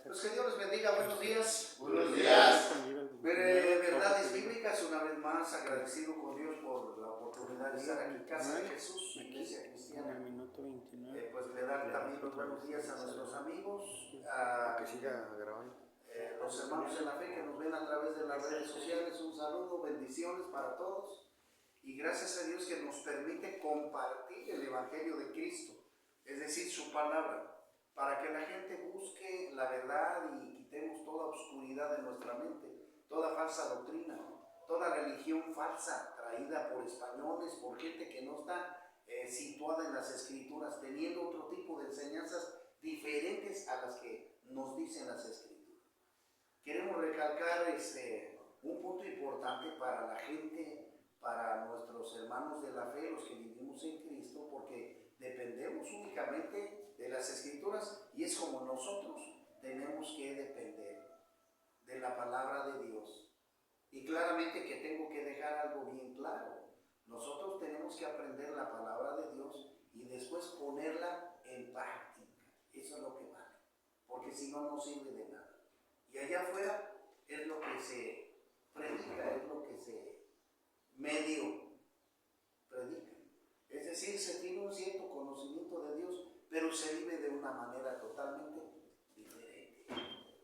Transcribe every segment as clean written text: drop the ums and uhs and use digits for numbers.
Pues que Dios les bendiga, buenos días. Buenos días. Verdades bíblicas, una vez más agradecido con Dios por la oportunidad de estar aquí en Casa de Jesús, Iglesia Cristiana. Pues le dar también los buenos días a nuestros amigos, Que siga grabando. Los hermanos en la fe que nos ven a través de las redes sociales. Un saludo, bendiciones para todos. Y gracias a Dios que nos permite compartir el Evangelio de Cristo, es decir, su palabra, para que la gente busque la verdad y quitemos toda oscuridad de nuestra mente, toda falsa doctrina, toda religión falsa traída por españoles, por gente que no está situada en las Escrituras, teniendo otro tipo de enseñanzas diferentes a las que nos dicen las Escrituras. Queremos recalcar un punto importante para la gente, para nuestros hermanos de la fe, los que vivimos en Cristo, porque dependemos únicamente de las Escrituras y es como nosotros tenemos que depender de la palabra de Dios. Y claramente que tengo que dejar algo bien claro. Nosotros tenemos que aprender la palabra de Dios y después ponerla en práctica. Eso es lo que vale, porque si no, no sirve de nada. Y allá afuera es lo que se predica, es lo que se medio predica. Es decir, se tiene un cierto conocimiento de Dios, pero se vive de una manera totalmente diferente.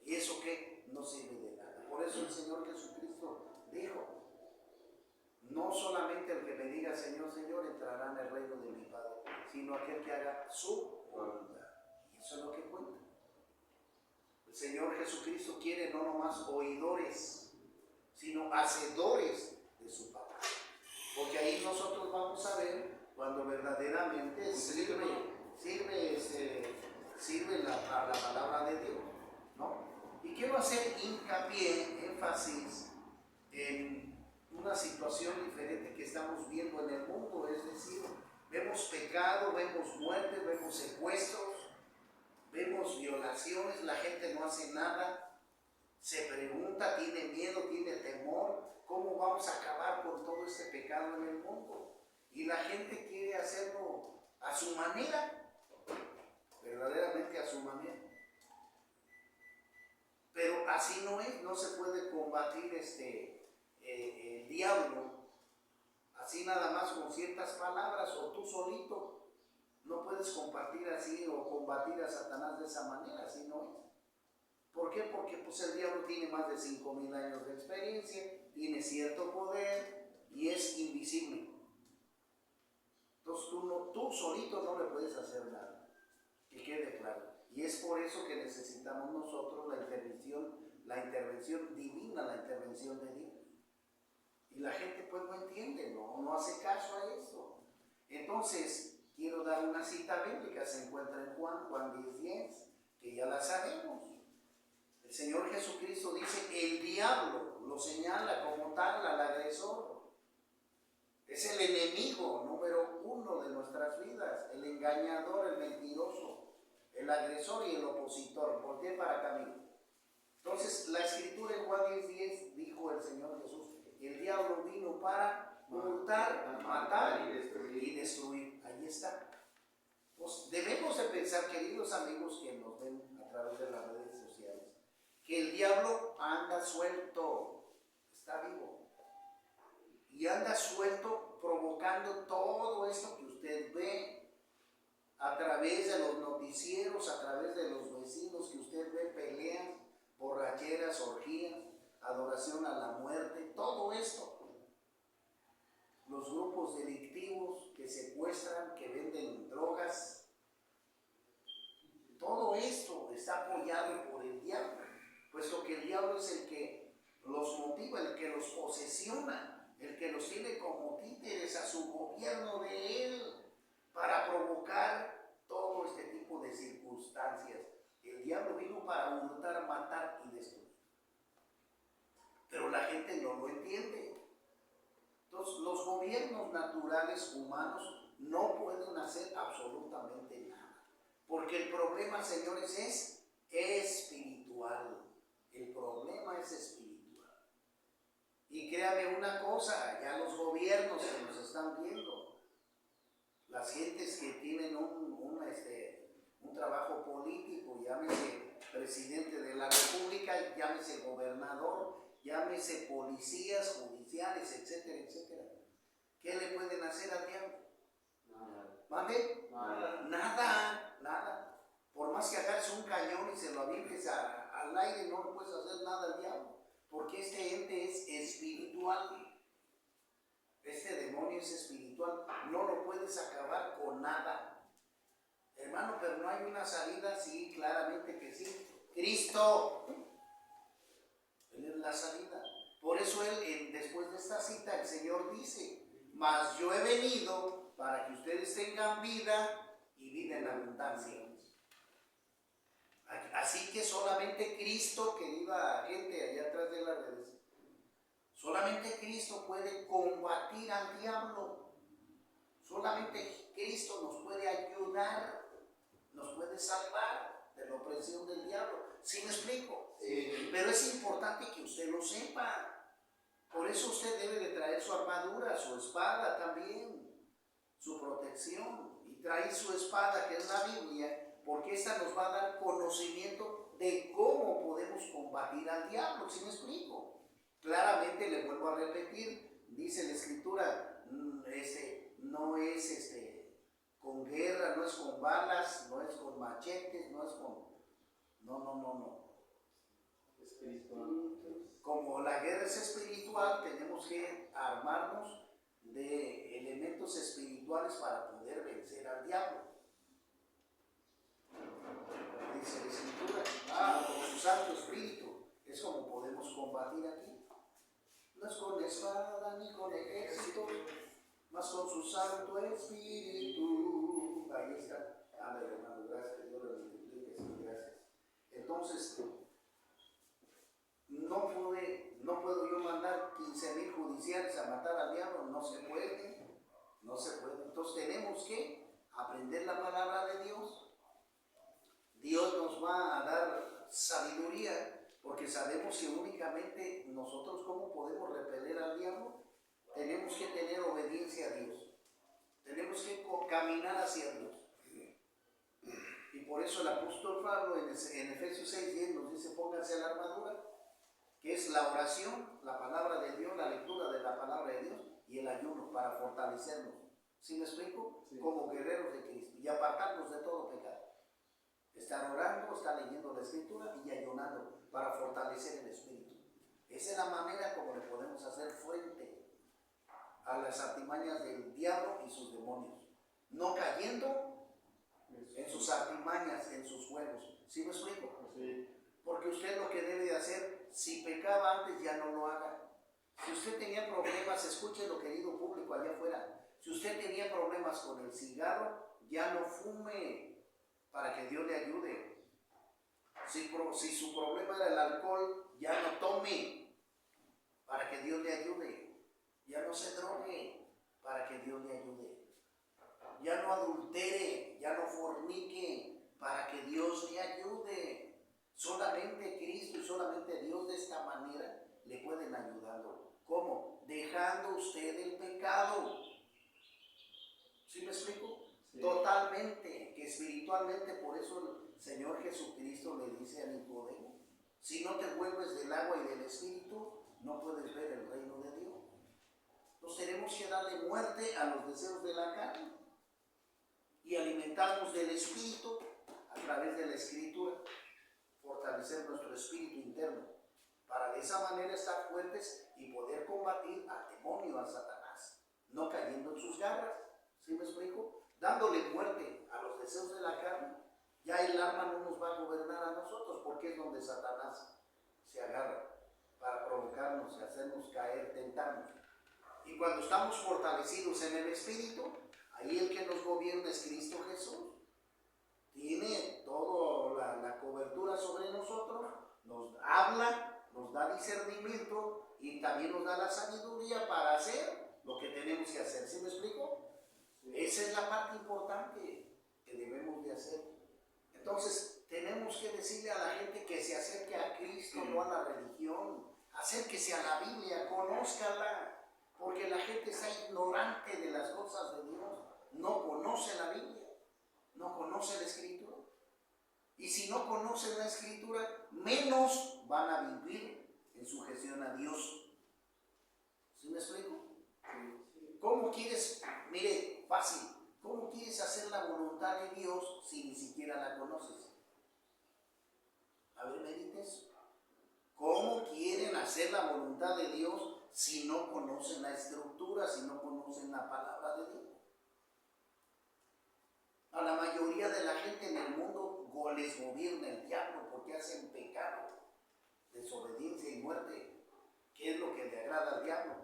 ¿Y eso qué? No sirve de nada. Por eso el Señor Jesucristo dijo: no solamente el que me diga Señor, Señor entrará en el reino de mi Padre, sino aquel que haga su voluntad. Y eso es lo que cuenta. El Señor Jesucristo quiere no nomás oidores, sino hacedores de su palabra. Porque ahí nosotros vamos a ver cuando verdaderamente sirve la palabra de Dios, ¿no? Y quiero hacer hincapié, énfasis en una situación diferente que estamos viendo en el mundo. Es decir, vemos pecado, vemos muerte, vemos secuestros, vemos violaciones, la gente no hace nada, se pregunta, tiene miedo, tiene temor, ¿cómo vamos a acabar con todo este pecado en el mundo? Y la gente quiere hacerlo a su manera, verdaderamente a su manera. Pero así no es, no se puede combatir el diablo así nada más con ciertas palabras, o tú solito. No puedes compartir así o combatir a Satanás de esa manera, así no es. ¿Por qué? Porque pues el diablo tiene más de 5,000 años de experiencia, tiene cierto poder y es invisible. Entonces tú solito no le puedes hacer nada, que quede claro. Y es por eso que necesitamos nosotros la intervención divina, la intervención de Dios. Y la gente pues no entiende, no hace caso a eso. Entonces, quiero dar una cita bíblica, se encuentra en Juan 10:10, que ya la sabemos. El Señor Jesucristo dice: el diablo lo señala como tal al agresor. Es el enemigo número 1 de nuestras vidas, el engañador, el mentiroso, el agresor y el opositor. ¿Por qué? Para camino. Entonces, la escritura en Juan 10:10 dijo el Señor Jesús: el diablo vino para hurtar, matar y destruir. Ahí está. Pues debemos de pensar, queridos amigos que nos ven a través de las redes sociales, que el diablo anda suelto, está vivo. Y anda suelto provocando todo esto que usted ve a través de los noticieros, a través de los vecinos que usted ve, peleas, borracheras, orgías, adoración a la muerte, todo esto. Los grupos delictivos que secuestran, que venden drogas, todo esto está apoyado por el diablo, puesto que el diablo es el que los motiva, el que los posesiona, el que los tiene como títeres a su gobierno de él, para provocar todo este tipo de circunstancias. El diablo vino para hurtar, matar y destruir. Pero la gente no lo entiende. Entonces, los gobiernos naturales humanos no pueden hacer absolutamente nada. Porque el problema, señores, es espiritual. El problema es espiritual. Y créame una cosa, ya los gobiernos que nos están viendo, las gentes que tienen un trabajo político, llámese presidente de la república, llámese gobernador, llámese policías judiciales, etcétera, etcétera. ¿Qué le pueden hacer al diablo? ¿Mande? Nada. Por más que agarres un cañón y se lo avientes al aire, no le puedes hacer nada al diablo. Porque este ente es espiritual. Este demonio es espiritual. No lo puedes acabar con nada. Hermano, pero no hay una salida. Sí, claramente que sí. Cristo. Él es la salida. Por eso él, después de esta cita, el Señor dice: mas yo he venido para que ustedes tengan vida y vida en abundancia. Así que solamente Cristo, querida gente allá atrás de las redes, solamente Cristo puede combatir al diablo. Solamente Cristo nos puede ayudar, nos puede salvar de la opresión del diablo. ¿Sí me explico? Pero es importante que usted lo sepa. Por eso usted debe de traer su armadura, su espada también, su protección. Y traer su espada, que es la Biblia, porque esta nos va a dar conocimiento de cómo podemos combatir al diablo. ¿Sí me explico? Claramente le vuelvo a repetir, dice la Escritura, no es con guerra, no es con balas, no es con machetes, no es con... No. Espiritual. Como la guerra es espiritual, tenemos que armarnos de elementos espirituales para poder vencer al diablo. Dice la Escritura, con su Santo Espíritu, es como podemos combatir aquí. No es con espada ni con ejército, mas con su Santo Espíritu. Ahí está. Ándale, hermano, gracias, que Dios le multiplique, sí, gracias. Entonces, no puedo yo mandar 15,000 judiciales a matar al diablo, no se puede. Entonces tenemos que aprender la palabra de Dios. Dios nos va a dar sabiduría, porque sabemos que únicamente nosotros, ¿cómo podemos repeler al diablo? Tenemos que tener obediencia a Dios. Tenemos que caminar hacia Dios. Y por eso el apóstol Pablo en Efesios 6:10 nos dice: pónganse la armadura, que es la oración, la palabra de Dios, la lectura de la palabra de Dios y el ayuno para fortalecernos. ¿Sí me explico? Sí. Como guerreros de Cristo y apartarnos de todo pecado. Estar orando, estar leyendo la Escritura y ayunando para fortalecer el espíritu. Esa es la manera como le podemos hacer frente a las artimañas del diablo y sus demonios. No cayendo en sus artimañas, en sus juegos. ¿Sí me explico? Sí. Porque usted lo que debe de hacer, si pecaba antes, ya no lo haga. Si usted tenía problemas, escúchelo, querido público allá afuera. Si usted tenía problemas con el cigarro, ya no fume, para que Dios le ayude. Si su problema era el alcohol, ya no tome, para que Dios le ayude. Ya no se drogue, para que Dios le ayude. Ya no adultere, ya no fornique, para que Dios le ayude. Solamente Cristo y solamente Dios de esta manera le pueden ayudarlo. ¿Cómo? Dejando usted el pecado. ¿Sí me explico? Sí. Totalmente, que espiritualmente, por eso el Señor Jesucristo le dice a Nicodemo: si no te vuelves del agua y del Espíritu, no puedes ver el reino de Dios. Entonces tenemos que darle muerte a los deseos de la carne y alimentarnos del Espíritu a través de la Escritura. Fortalecer nuestro espíritu interno para de esa manera estar fuertes y poder combatir al demonio, a Satanás, no cayendo en sus garras. ¿Sí me explico? Dándole muerte a los deseos de la carne, ya el arma no nos va a gobernar a nosotros, porque es donde Satanás se agarra para provocarnos y hacernos caer, tentarnos. Y cuando estamos fortalecidos en el espíritu, ahí el que nos gobierna es Cristo Jesús. Tiene toda la cobertura sobre nosotros, nos habla, nos da discernimiento y también nos da la sabiduría para hacer lo que tenemos que hacer. ¿Sí me explico? Sí. Esa es la parte importante que debemos de hacer. Entonces, tenemos que decirle a la gente que se acerque a Cristo, no a la religión. Acérquese a la Biblia, conózcala, porque la gente está ignorante de las cosas de Dios, no conoce la Biblia. No conoce la Escritura. Y si no conocen la Escritura, Escritura, menos van a vivir en sujeción a Dios. ¿Sí me explico? ¿Cómo quieres, mire, fácil, cómo quieres hacer la voluntad de Dios si ni siquiera la conoces? A ver, medites. ¿Cómo quieren hacer la voluntad de Dios si no conocen la estructura, si no conocen la palabra de Dios? A la mayoría de la gente en el mundo les gobierna el diablo porque hacen pecado, desobediencia y muerte, que es lo que le agrada al diablo.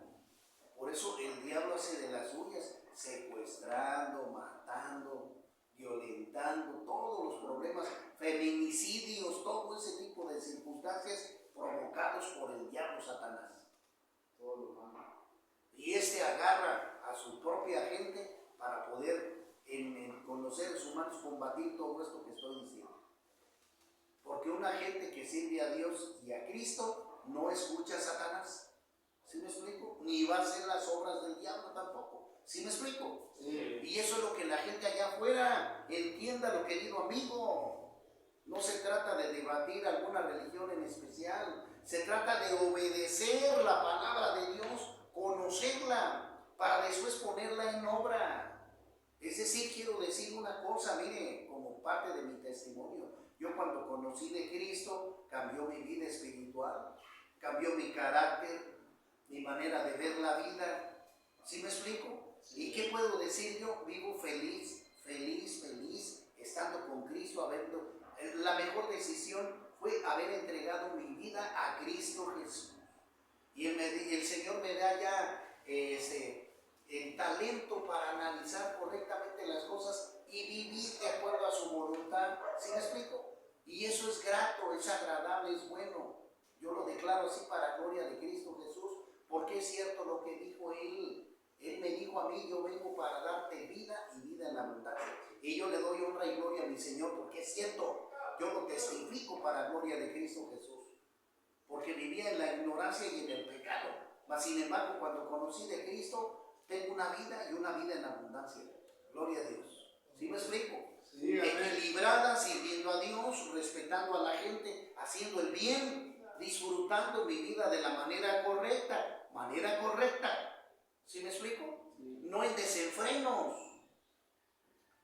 Por eso el diablo hace de las suyas, secuestrando, matando, violentando, todos los problemas, feminicidios, todo ese tipo de circunstancias provocados por el diablo Satanás. Y agarra a su propia gente para poder con los seres humanos combatir todo esto que estoy diciendo. Porque una gente que sirve a Dios y a Cristo no escucha a Satanás. ¿Sí me explico? Ni va a hacer las obras del diablo tampoco. ¿Sí me explico? Sí. Y eso es lo que la gente allá afuera entienda, lo querido amigo. No se trata de debatir alguna religión en especial. Se trata de obedecer la palabra de Dios, conocerla, para después ponerla en obra. Es decir, quiero decir una cosa, mire, como parte de mi testimonio. Yo cuando conocí de Cristo, cambió mi vida espiritual, cambió mi carácter, mi manera de ver la vida. ¿Sí me explico? ¿Y qué puedo decir yo? Vivo feliz, feliz, feliz, estando con Cristo, la mejor decisión fue haber entregado mi vida a Cristo Jesús. Y el Señor me da ya el talento para analizar correctamente las cosas y vivir de acuerdo a su voluntad. ¿Sí me explico? Y eso es grato, es agradable, es bueno. Yo lo declaro así para gloria de Cristo Jesús, porque es cierto lo que dijo Él. Él me dijo a mí, yo vengo para darte vida y vida en abundancia. Y yo le doy honra y gloria a mi Señor, porque es cierto, yo lo testifico para gloria de Cristo Jesús. Porque vivía en la ignorancia y en el pecado. Mas sin embargo, cuando conocí de Cristo, tengo una vida y una vida en abundancia. Gloria a Dios. ¿Sí me explico? Sí, equilibrada, sirviendo a Dios, respetando a la gente, haciendo el bien, disfrutando mi vida de la manera correcta. Manera correcta. ¿Sí me explico? Sí. No en desenfrenos.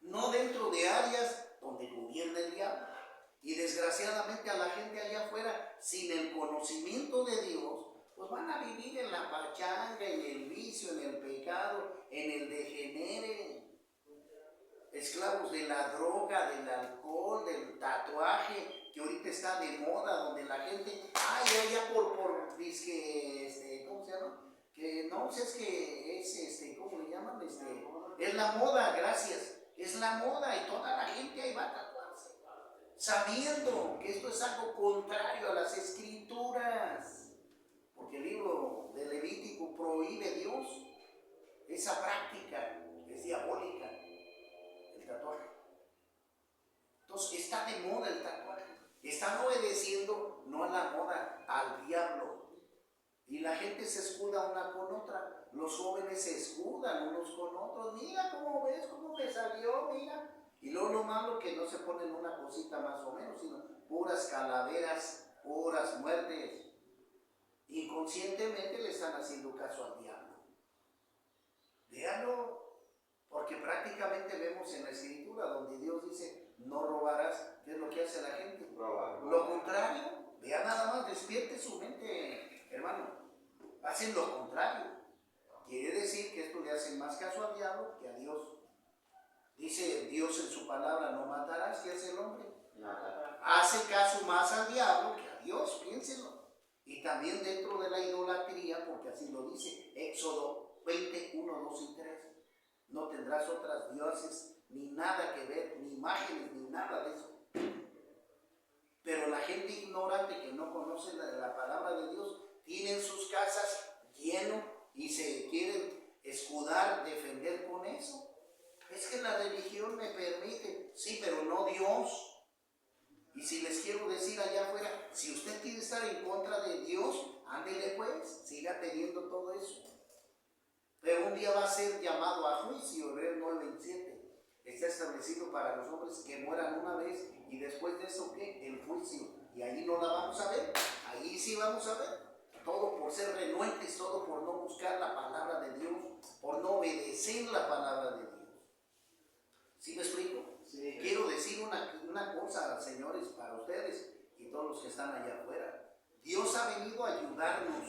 No dentro de áreas donde gobierna el diablo. Y desgraciadamente a la gente allá afuera, sin el conocimiento de Dios, pues van a vivir en la pachanga, en el vicio, en el pecado, en el degenere. Esclavos de la droga, del alcohol, del tatuaje, que ahorita está de moda, donde la gente, ya por disque, ¿cómo se llama? Que no sé, es que es, ¿cómo le llaman? Es la moda, gracias. Es la moda y toda la gente ahí va a tatuarse, sabiendo que esto es algo contrario a las Escrituras. Porque el libro de Levítico prohíbe Dios esa práctica, es diabólica, el tatuaje. Entonces está de moda el tatuaje. Están obedeciendo no a la moda, al diablo. Y la gente se escuda una con otra. Los jóvenes se escudan unos con otros. Mira cómo ves, cómo me salió, mira. Y luego lo malo que no se ponen una cosita más o menos, sino puras calaveras, puras muertes. Inconscientemente le están haciendo caso al diablo. Véanlo, porque prácticamente vemos en la Escritura donde Dios dice, no robarás. ¿Qué es lo que hace la gente? Robar. Lo contrario, vea nada más, despierte su mente, hermano. Hacen lo contrario. Quiere decir que esto le hacen más caso al diablo que a Dios. Dice Dios en su palabra, no matarás. ¿Qué hace el hombre? Nada. Hace caso más al diablo que a Dios, piénsenlo. Y también dentro de la idolatría, porque así lo dice Éxodo 20, 1, 2 y 3. No tendrás otras dioses, ni nada que ver, ni imágenes, ni nada de eso. Pero la gente ignorante que no conoce la palabra de Dios, tienen sus casas llenas y se quieren escudar, defender con eso. Es que la religión me permite, sí, pero no Dios. Y si les quiero decir allá afuera, si usted quiere estar en contra de Dios, ándele pues, siga teniendo todo eso. Pero un día va a ser llamado a juicio, Hebreos 9:27. Está establecido para los hombres que mueran una vez y después de eso, ¿qué? El juicio. y ahí no la vamos a ver, ahí sí vamos a ver. Todo por ser renuentes, todo por no buscar la palabra de Dios, por no obedecer la palabra de Dios. ¿Sí me explico? Sí. Quiero decir una cosa, señores, para ustedes y todos los que están allá afuera. Dios ha venido a ayudarnos,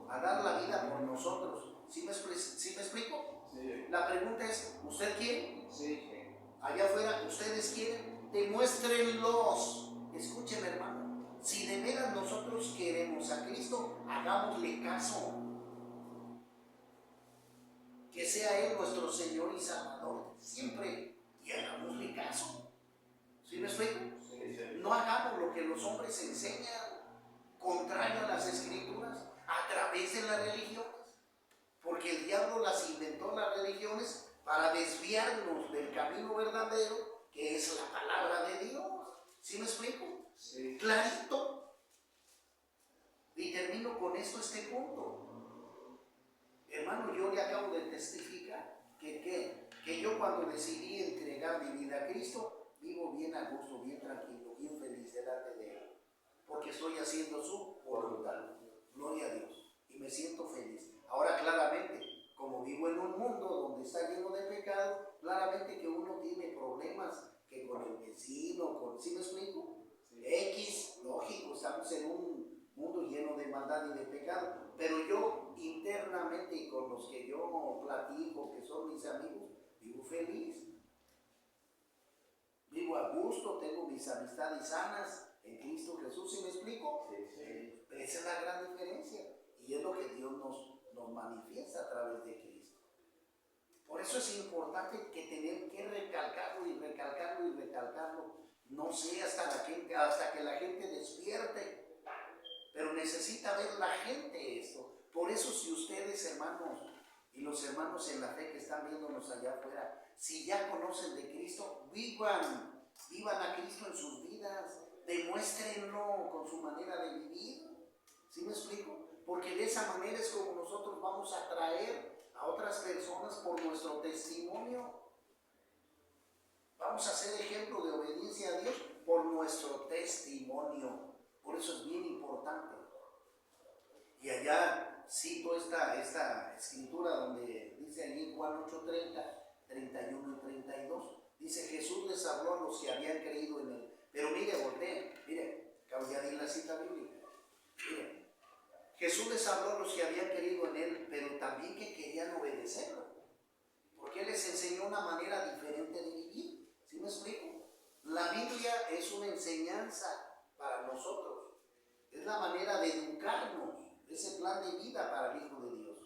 a dar la vida por nosotros. ¿Sí me explico? Sí. La pregunta es, ¿usted quiere? Sí. Allá afuera, ¿ustedes quieren? Demuéstrenlos. Escúcheme, hermano. Si de veras nosotros queremos a Cristo, hagámosle caso. Que sea Él nuestro Señor y Salvador siempre, y hagámosle caso. ¿Sí me explico? Sí. No hagamos lo que los hombres enseñan, contrario a las Escrituras, a través de las religiones, porque el diablo las inventó, las religiones, para desviarnos del camino verdadero, que es la palabra de Dios. ¿Sí me explico? Sí. Clarito. Y termino con esto, este punto. Hermano, yo le acabo de testificar que yo cuando decidí entregar mi vida a Cristo, vivo bien a gusto, bien tranquilo, bien feliz delante de Él, porque estoy haciendo su voluntad. Gloria a Dios. Y me siento feliz. Ahora, claramente, como vivo en un mundo donde está lleno de pecado, claramente que uno tiene problemas que con el vecino, ¿sí me explico? Sí. X, lógico, estamos en un mundo lleno de maldad y de pecado, pero yo internamente y con los que yo platico, que son mis amigos, vivo feliz, vivo a gusto, tengo mis amistades sanas en Cristo Jesús. ¿Sí me explico? Sí, sí. Esa es la gran diferencia y es lo que Dios nos manifiesta a través de Cristo. Por eso es importante que tener que recalcarlo y recalcarlo y recalcarlo, no sé, hasta que la gente despierte, pero necesita ver la gente esto. Por eso, si ustedes, hermanos, y los hermanos en la fe que están viéndonos allá afuera, si ya conocen de Cristo, vivan a Cristo en sus vidas, demuéstrenlo con su manera de vivir. ¿Sí me explico? Porque de esa manera es como nosotros vamos a atraer a otras personas por nuestro testimonio. Vamos a ser ejemplo de obediencia a Dios por nuestro testimonio. Por eso es bien importante. Y allá cito esta escritura donde dice allí en Juan 8:30, 31 y 32. Dice: Jesús les habló a los que habían creído en Él. Pero mire, volteen, mire, ya di la cita bíblica. Mire, Jesús les habló a los que habían creído en Él, pero también que querían obedecerlo. Porque Él les enseñó una manera diferente de vivir. ¿Sí me explico? La Biblia es una enseñanza para nosotros. Es la manera de educarnos. Ese plan de vida para el Hijo de Dios.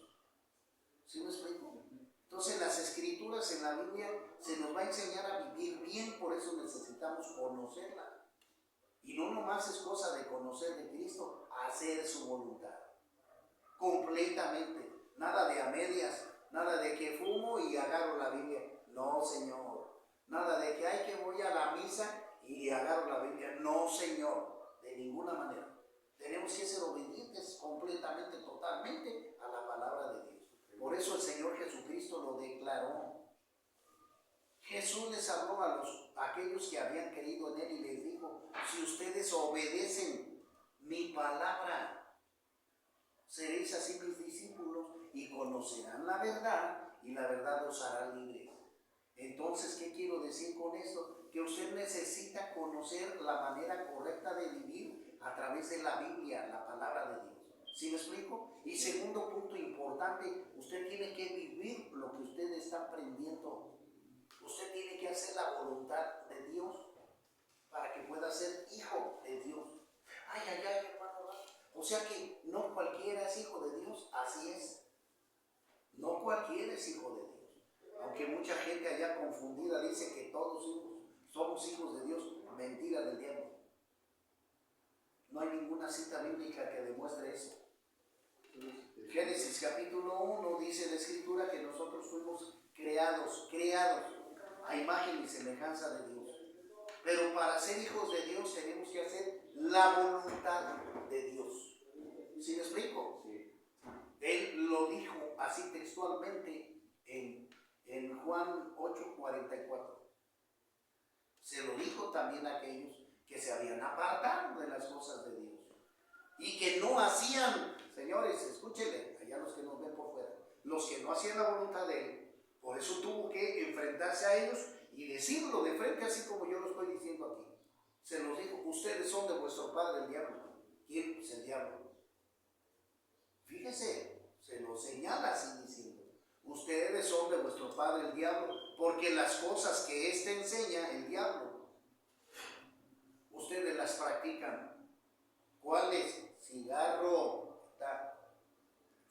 ¿Sí me explico? Entonces las Escrituras en la Biblia se nos va a enseñar a vivir bien, por eso necesitamos conocerla. Y no nomás es cosa de conocer de Cristo, hacer su voluntad. Completamente. Nada de a medias, nada de que fumo y agarro la Biblia. No, Señor. Nada de que hay que voy a la misa y agarro la Biblia. No, Señor. De ninguna manera. Tenemos que ser obedientes completamente, totalmente a la palabra de Dios. Por eso el Señor Jesucristo lo declaró. Jesús les habló a aquellos que habían creído en Él y les dijo: si ustedes obedecen mi palabra, seréis así mis discípulos y conocerán la verdad y la verdad os hará libres. Entonces, ¿qué quiero decir con esto? Que usted necesita conocer la manera correcta de vivir a través de la Biblia, la palabra de Dios. ¿Sí me explico? Y segundo punto importante, usted tiene que vivir lo que usted está aprendiendo. Usted tiene que hacer la voluntad de Dios para que pueda ser hijo de Dios. Ay, hermano. O sea que no cualquiera es hijo de Dios, así es. No cualquiera es hijo de Dios. Aunque mucha gente allá confundida dice que todos somos hijos de Dios, mentira del diablo. No hay ninguna cita bíblica que demuestre eso. Génesis capítulo 1 dice la Escritura que nosotros fuimos creados a imagen y semejanza de Dios. Pero para ser hijos de Dios tenemos que hacer la voluntad de Dios. ¿Sí me explico? Sí. Él lo dijo así textualmente en Juan 8:44. Se lo dijo también a aquellos que se habían apartado de las cosas de Dios y que no hacían, señores, escúchenle, allá los que nos ven por fuera, los que no hacían la voluntad de Él. Por eso tuvo que enfrentarse a ellos y decirlo de frente, así como yo lo estoy diciendo aquí. Se los dijo: ustedes son de vuestro padre el diablo. ¿Quién es el diablo? Fíjese, se lo señala así diciendo: ustedes son de vuestro padre el diablo, porque las cosas que éste enseña, el diablo, ustedes las practican. ¿Cuáles? Cigarro,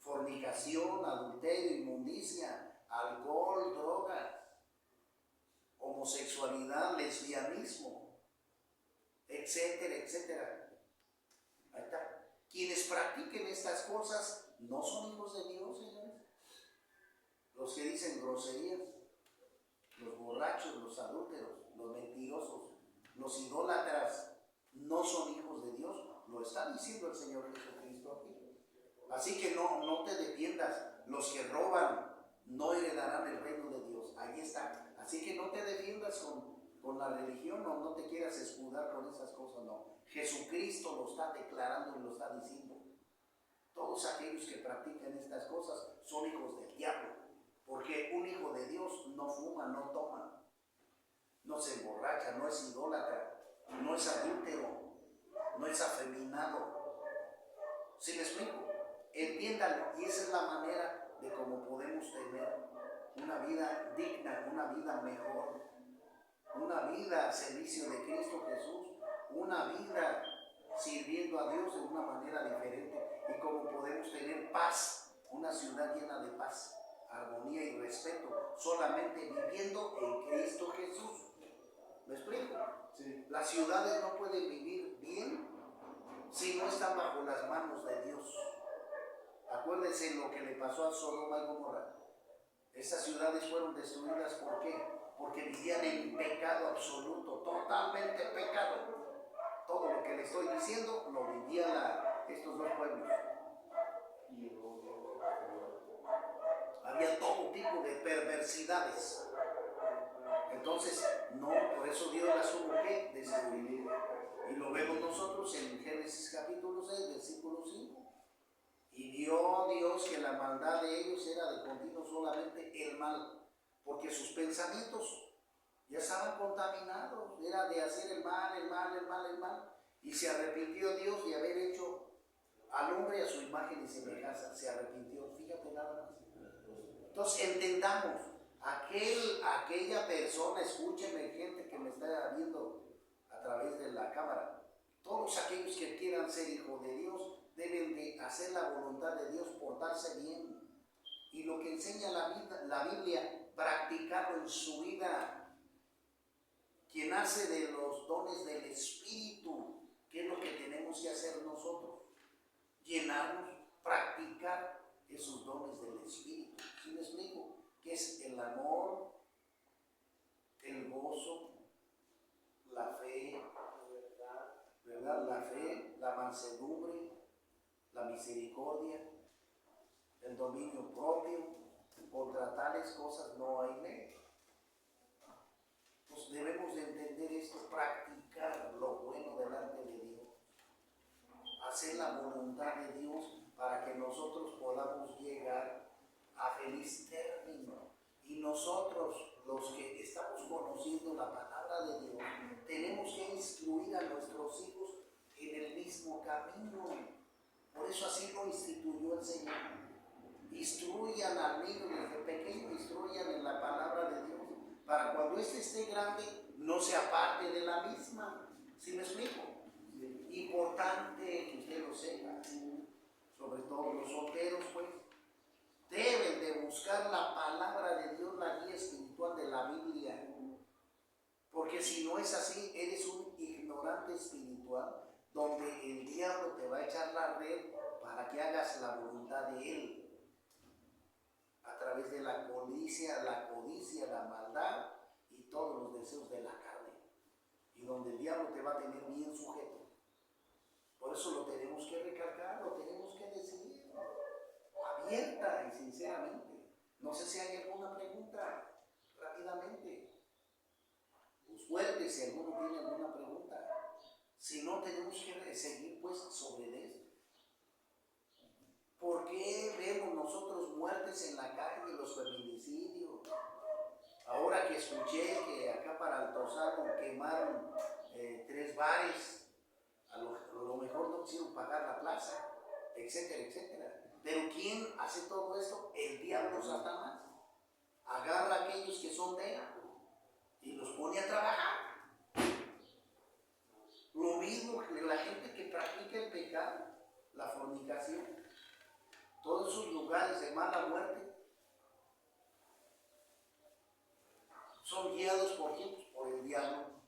fornicación, adulterio, inmundicia, alcohol, drogas, homosexualidad, lesbianismo, etcétera, etcétera. Ahí está. Quienes practiquen estas cosas no son hijos de Dios, señores. Los que dicen groserías, los borrachos, los adúlteros, los mentirosos, los idólatras, no son hijos de Dios. Lo está diciendo el Señor Jesucristo aquí. Así que no te defiendas. Los que roban no heredarán el reino de Dios. Ahí está. Así que no te defiendas con la religión, no te quieras escudar con esas cosas, no. Jesucristo lo está declarando y lo está diciendo. Todos aquellos que practican estas cosas son hijos del diablo. Porque un hijo de Dios no fuma, no toma, no se emborracha, no es idólatra, no es adúltero, no es afeminado. ¿Sí me explico? Entiéndalo, y esa es la manera de cómo podemos tener una vida digna, una vida mejor, una vida a servicio de Cristo Jesús, una vida sirviendo a Dios de una manera diferente, y cómo podemos tener paz, una ciudad llena de paz, armonía y respeto, solamente viviendo en Cristo Jesús. ¿Me explico? Sí. Las ciudades no pueden vivir bien si no están bajo las manos de Dios. Acuérdense lo que le pasó a Sodoma y Gomorra. Esas ciudades fueron destruidas, ¿por qué? Porque vivían en pecado absoluto, totalmente pecado. Todo lo que le estoy diciendo lo vivían estos dos pueblos. Había todo tipo de perversidades. Entonces, no, por eso Dios las tuvo que destruir. Y lo vemos nosotros en Génesis capítulo 6, versículo 5. Y vio Dios que la maldad de ellos era de continuo solamente el mal, porque sus pensamientos ya estaban contaminados, era de hacer el mal, el mal, el mal, el mal. Y se arrepintió Dios de haber hecho al hombre a su imagen y semejanza. Se arrepintió, fíjate nada más. Entonces entendamos, aquella persona, escúcheme, gente que me está viendo a través de la cámara, todos aquellos que quieran ser hijos de Dios deben de hacer la voluntad de Dios, portarse bien. Y lo que enseña la Biblia, practicarlo en su vida. Quien hace de los dones del Espíritu, ¿qué es lo que tenemos que hacer nosotros? Llenarnos, practicar esos dones del Espíritu. ¿Sí me explico? Que es el amor, el gozo, la fe, ¿verdad? La fe, la mansedumbre, la misericordia, el dominio propio. Contra tales cosas no hay ley. Pues debemos de entender esto, practicar lo bueno delante de Dios, hacer la voluntad de Dios para que nosotros podamos llegar a feliz término. Y nosotros, los que estamos conociendo la palabra de Dios, tenemos que instruir a nuestros hijos en el mismo camino. Por eso así lo instituyó el Señor. Instruyan al niño desde pequeño, instruyan en la palabra de Dios, para cuando éste esté grande no se aparte de la misma. ¿Sí me explico? Importante que usted lo sepa, sobre todo los solteros, pues deben de buscar la palabra de Dios, la guía espiritual de la Biblia, porque si no es así, eres un ignorante espiritual, donde el diablo te va a echar la red para que hagas la voluntad de él, a través de la codicia, la maldad y todos los deseos de la carne, y donde el diablo te va a tener bien sujeto. Por eso lo tenemos que recalcar, lo tenemos que decir abierta y sinceramente. No sé si hay alguna pregunta rápidamente. Pues fuerte, si alguno tiene alguna pregunta. Si no tenemos que seguir pues sobre esto. ¿Por qué vemos nosotros muertes en la calle, los feminicidios? Ahora que escuché que acá para Altozano quemaron 3 bares, a lo mejor no quisieron pagar la plaza, etcétera, etcétera. Pero ¿quién hace todo esto? El diablo Satanás. Agarra a aquellos que son de él y los pone a trabajar. Lo mismo que la gente que practica el pecado, la fornicación, todos esos lugares de mala muerte son guiados por quién? Por el diablo.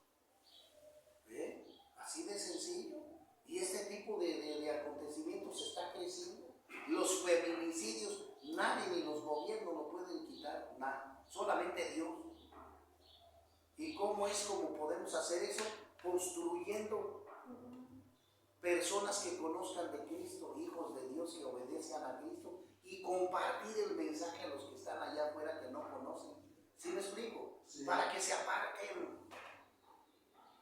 ¿Ve? Así de sencillo. Y este tipo de acontecimientos está creciendo. Los feminicidios, nadie ni los gobiernos lo pueden quitar, nada, solamente Dios. ¿Y cómo es como podemos hacer eso? Construyendo personas que conozcan de Cristo, hijos de Dios que obedezcan a Cristo y compartir el mensaje a los que están allá afuera que no conocen. ¿Sí me explico? Sí. Para que se aparten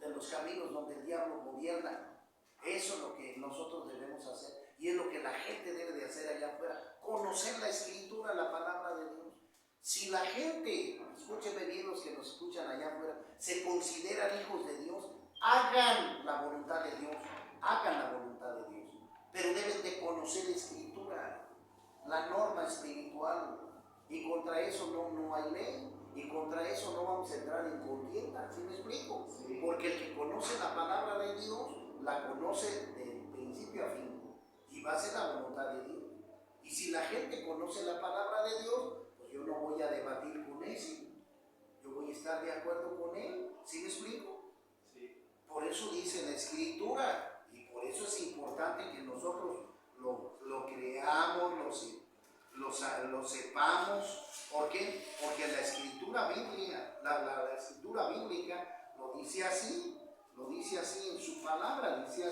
de los caminos donde el diablo gobierna. Eso es lo que nosotros debemos hacer y es lo que la gente debe de hacer allá afuera. Conocer la Escritura, la palabra de Dios. Si la gente, escúchenme bien los que nos escuchan allá afuera, se consideran hijos de Dios, hagan la voluntad de Dios, hagan la voluntad de Dios. Pero deben de conocer la Escritura, la norma espiritual. Y contra eso no hay ley. Y contra eso no vamos a entrar en contienda. ¿Sí me explico? Sí. Porque el que conoce la palabra de Dios, la conoce de principio a fin. Y va a ser la voluntad de Dios. Y si la gente conoce la palabra de Dios, pues yo no voy a debatir con ese. Yo voy a estar de acuerdo con él. ¿Sí me explico? Sí. Por eso dice la Escritura. Y por eso es importante que nosotros lo creamos, lo sepamos. ¿Por qué? Porque la escritura bíblica, la escritura bíblica lo dice así en su palabra, dice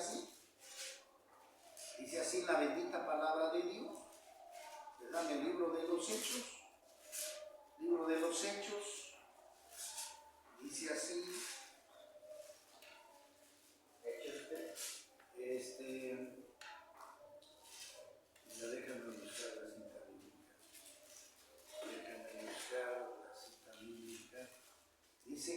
así la bendita palabra de Dios. ¿Verdad? En el libro de los Hechos, dice así. Déjame buscar la cita bíblica. Dice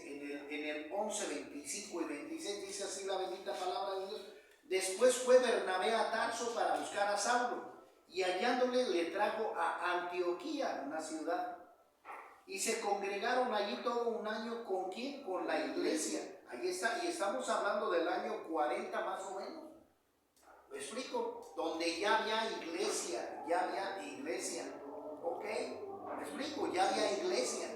en el 11, 25 y 26, dice así la bendita palabra de Dios. Después fue Bernabé a Tarso para buscar a Saulo, y hallándole le trajo a Antioquía, una ciudad. Y se congregaron allí todo un año. ¿Con quién? Con la iglesia. Ahí está, y estamos hablando del año 40 más o menos. ¿Lo explico? Donde ya había iglesia, ¿ok? ¿Me explico? Ya había iglesia,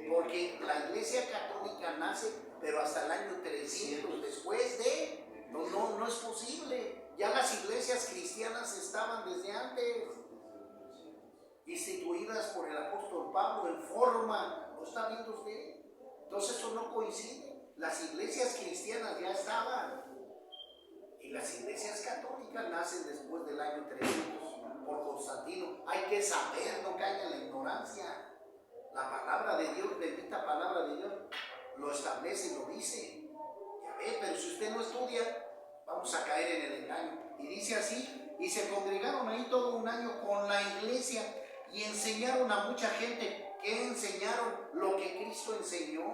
porque la iglesia católica nace, pero hasta el año 300 después de, no es posible. Ya las iglesias cristianas estaban desde antes, instituidas por el apóstol Pablo en forma, ¿no está viendo usted? Entonces eso no coincide. Las iglesias cristianas ya estaban. Y las iglesias católicas nacen después del año 300 por Constantino. Hay que saber, no caiga en la ignorancia. La palabra de Dios, bendita palabra de Dios, lo establece y lo dice. Ya ve, pero si usted no estudia, vamos a caer en el engaño. Y dice así, y se congregaron ahí todo un año con la iglesia y enseñaron a mucha gente. ¿Qué enseñaron? Lo que Cristo enseñó.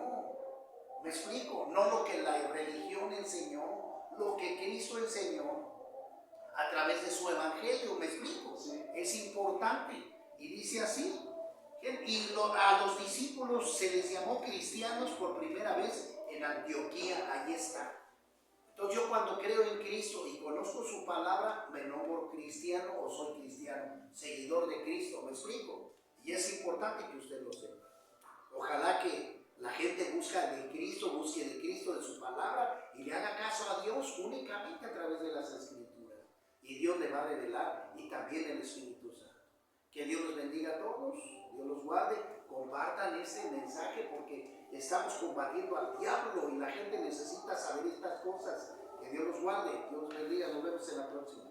¿Me explico? No lo que la religión enseñó. Lo que Cristo enseñó a través de su evangelio, ¿me explico? Sí. Es importante. Y dice así, a los discípulos se les llamó cristianos por primera vez en Antioquía, ahí está. Entonces yo cuando creo en Cristo y conozco su palabra, me nombro cristiano o soy cristiano, seguidor de Cristo, ¿me explico? Y es importante que usted lo sepa. Ojalá que la gente busque de Cristo, de su palabra y le haga caso a Dios únicamente a través de las Escrituras. Y Dios le va a revelar, y también el Espíritu Santo. Que Dios los bendiga a todos, Dios los guarde, compartan este mensaje porque estamos combatiendo al diablo y la gente necesita saber estas cosas. Que Dios los guarde, Dios los bendiga, nos vemos en la próxima.